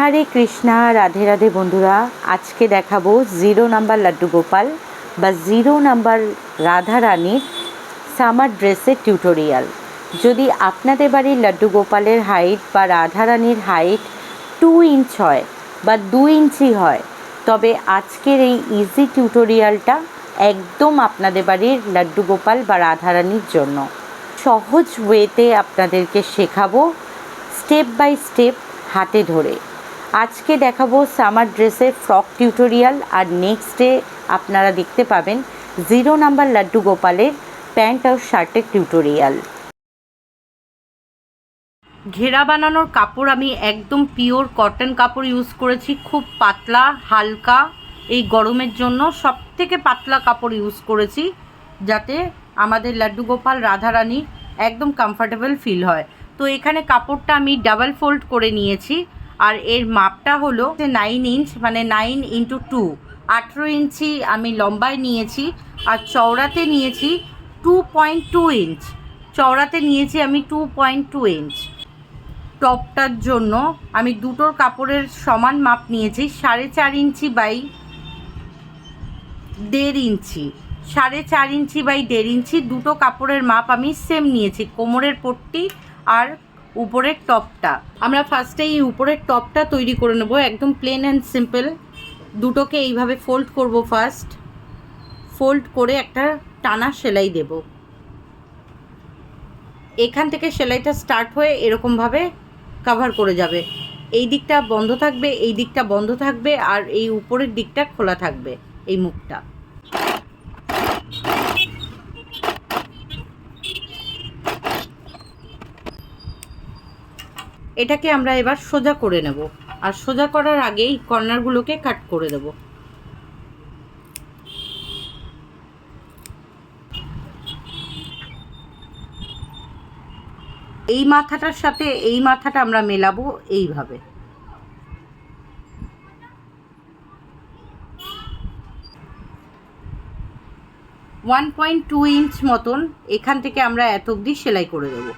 হরে কৃষ্ণা, রাধে রাধে বন্ধুরা। আজকে দেখাবো 0 নাম্বার লাড্ডু গোপাল বা 0 নাম্বার রাধা রানীর সামার ড্রেসের টিউটোরিয়াল। যদি আপনাদের বাড়ির লাড্ডু গোপালের হাইট বা রাধা রানীর হাইট 2 ইঞ্চ হয় বা 2 ইঞ্চি হয়, তবে আজকের এই ইজি টিউটোরিয়ালটা একদম আপনাদের বাড়ির লাড্ডু গোপাল বা রাধা রানীর জন্য। সহজ ওয়েতে আপনাদেরকে শেখাবো, স্টেপ বাই স্টেপ হাতে ধরে। আজকে দেখাবো সামার ড্রেসের ফ্রক টিউটোরিয়াল, আর নেক্সট ডে আপনারা দেখতে পাবেন 0 নাম্বার লাড্ডু গোপালের প্যান্ট আর শার্টের টিউটোরিয়াল। ঘেরা বানানোর কাপড় আমি একদম পিওর কটন কাপড় ইউজ করেছি, খুব পাতলা হালকা। এই গরমের জন্য সব থেকে পাতলা কাপড় ইউজ করেছি, যাতে আমাদের লাড্ডু গোপাল রাধা রানী একদম কমফর্টেবল ফিল হয়। তো এখানে কাপড়টা আমি ডাবল ফোল্ড করে নিয়েছি, আর এর মাপটা হলো 9 ইঞ্চ, মানে 9 × 2, 18 ইঞ্চি আমি লম্বায় নিয়েছি। আর চওড়াতে নিয়েছি 2.2 ইঞ্চ, চওড়াতে নিয়েছি আমি 2.2 ইঞ্চ। টপটার জন্য আমি দুটোর কাপড়ের সমান মাপ নিয়েছি, 4.5 inch by 1.5 inch, 4.5 inch by 1.5 ইঞ্চি। দুটো কাপড়ের মাপ আমি সেম নিয়েছি, কোমরের পট্টি আর উপরের টপটা। আমরা ফার্স্টে এই উপরের টপটা তৈরি করে নেব, একদম প্লেন অ্যান্ড সিম্পল। দুটোকে এইভাবে ফোল্ড করব, ফার্স্ট ফোল্ড করে একটা টানা সেলাই দেব। এখান থেকে সেলাইটা স্টার্ট হয়ে এরকমভাবে কভার করে যাবে। এই দিকটা বন্ধ থাকবে, এই দিকটা বন্ধ থাকবে, আর এই উপরের দিকটা খোলা থাকবে, এই মুখটা। এটাকে আমরা এবার সোজা করে নেব, আর সোজা করার আগেই কর্নারগুলোকে কাট করে দেব। এই মাথাটার সাথে এই মাথাটা আমরা মেলাবো এইভাবে। ওয়ান 1.2 ইঞ্চ মতন এখান থেকে আমরা এত অবধি সেলাই করে দেব।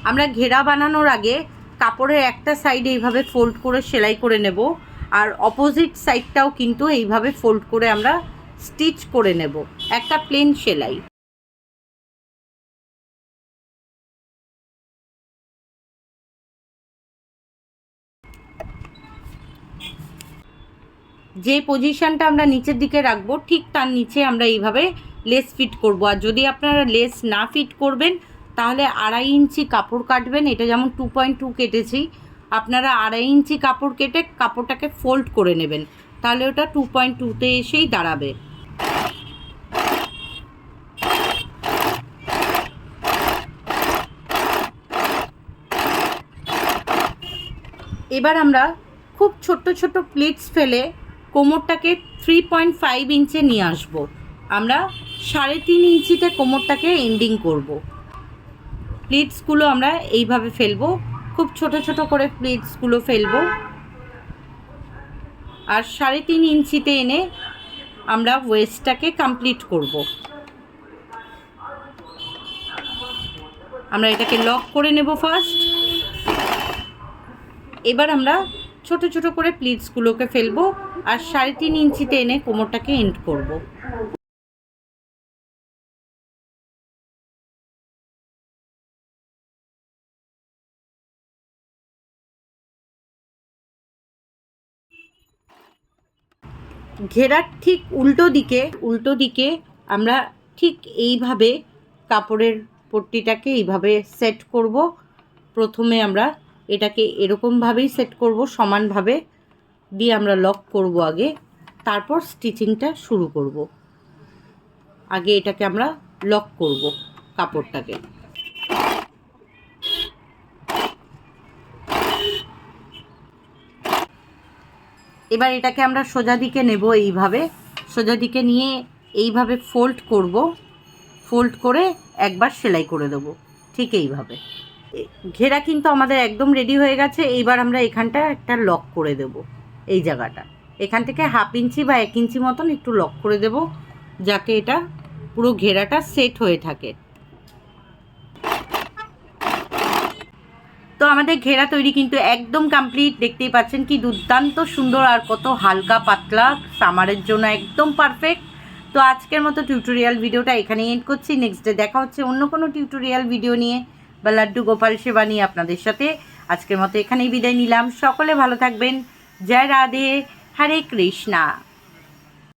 আমরা ঘেরা বানানোর আগে কাপড়ের একটা সাইডে এইভাবে ফোল্ড করে সেলাই করে নেব, আর অপোজিট সাইডটাও কিন্তু এইভাবে ফোল্ড করে আমরা স্টিচ করে নেব, একটা প্লেন সেলাই। যে পজিশনটা আমরা নিচের দিকে রাখবো, ঠিক তার নিচে আমরা এইভাবে লেস ফিট করব। আর যদি আপনারা লেস না ফিট করবেন, তাহলে 2.5 ইঞ্চি কাপড় কাটবেন। এটা যেমন 2.2 কেটেছি, আপনারা 2.5 ইঞ্চি কাপড় কেটে কাপড়টাকে ফোল্ড করে নেবেন, তাহলে ওটা 2.2তে এসেই দাঁড়াবে। এবার আমরা খুব ছোট্ট ছোট্ট প্লিটস ফেলে কোমরটাকে 3.5 ইঞ্চে নিয়ে আসব। আমরা 3.5 ইঞ্চিতে কোমরটাকে এন্ডিং করব। প্লিটসগুলো আমরা এইভাবে ফেলবো, খুব ছোট ছোট করে প্লিটসগুলো ফেলবো, আর 3.5 ইঞ্চিতে এনে আমরা ওয়েস্টটাকে কমপ্লিট করব। আমরা এটাকে লক করে নেব ফার্স্ট। এবার আমরা ছোট ছোট করে প্লিটসগুলোকে ফেলবো, আর 3.5 ইঞ্চিতে এনে কোমরটাকে এন্ড করব। ঘেরার ঠিক উল্টো দিকে আমরা ঠিক এইভাবে কাপড়ের পট্টিটাকে এইভাবে সেট করব। প্রথমে আমরা এটাকে এরকমভাবেই সেট করব, সমানভাবে দিয়ে আমরা লক করব আগে, তারপর স্টিচিংটা শুরু করব। আগে এটাকে আমরা লক করব কাপড়টাকে। এবার এটাকে আমরা সোজা দিকে নেব, এইভাবে সোজা দিকে নিয়ে এইভাবে ফোল্ড করব, ফোল্ড করে একবার সেলাই করে দেব, ঠিক এইভাবে। ঘেরা কিন্তু আমাদের একদম রেডি হয়ে গেছে। এইবার আমরা এখানটা একটা লক করে দেব, এই জায়গাটা এখান থেকে 1/2 ইঞ্চি বা 1 ইঞ্চি মতন একটু লক করে দেব, যাতে এটা পুরো ঘেরাটা সেট হয়ে থাকে। তো আমাদের ঘেরা তৈরি কিন্তু একদম কমপ্লিট। দেখতেই পাচ্ছেন কি দুর্দান্ত সুন্দর আর কত হালকা পাতলা, সামারের জন্য একদম পারফেক্ট। তো আজকের মতো টিউটোরিয়াল ভিডিওটা এখানেই এন্ড করছি। নেক্সট ডে দেখা হচ্ছে অন্য কোনো টিউটোরিয়াল ভিডিও নিয়ে বা লাড্ডু গোপাল সেবা নিয়ে আপনাদের সাথে। আজকের মতো এখানেই বিদায় নিলাম। সকলে ভালো থাকবেন। জয় রাধে, হরে কৃষ্ণা।